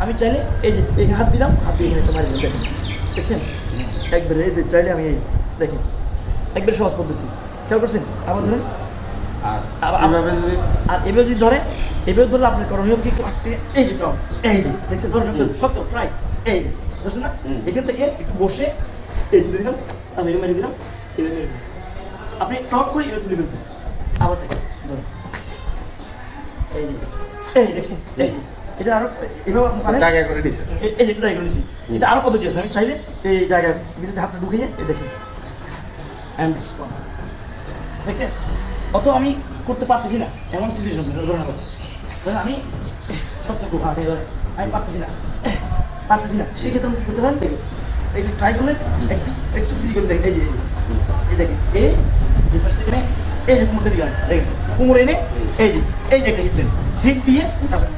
আমি চাইলে এই যে এই হাত দিলাম, হাত দিয়ে এখানে একটা মারি দিলাম, দেখেন দেখছেন একবারে এই যে চাইলে আমি এই দেখেন একবারে সহজ পদ্ধতি, খেয়াল করছেন? আবার ধরেন আর এভাবে যদি ধরে, এভাবে ধরলে আপনার করণীয় কি এই যে এই যে দেখছেন ধরেন শক্ত ট্রাই এই যে বুঝছেন না, এখান থেকে একটু বসে এই যে দিলাম, আমি মেরে দিলাম, এভাবে মেরে দিলাম, আপনি টপ করে এভাবে তুলে ফেলবেন, আবার দেখেন ধরেন এই যে এই দেখছেন এই যে এটা আরো এভাবে আপনি জায়গা করে দিয়েছেন, এই যে জায়গা করে নিছি, এটা আরো পদ্ধতি আছে, আমি চাইলে এই জায়গার ভিতরে হাতটা ঢুকিয়ে এই দেখেন অ্যান্ড দেখছেন, অত আমি করতে পারতেছি না এমন সিচুয়েশন ধরুন আমি সবটা খুব হাতে ধরে আমি পারতেছি না সেক্ষেত্রে আমি করতে পারেন দেখে এই যে ট্রাই করলে একটু একটু ফ্রি করে দেখেন, এই দেখেন এই যে পাশ থেকে এই যে কোমরটা দিকে দেখেন কোমর এনে এই যে একটা হিট দেন, হিট দিয়ে তারপর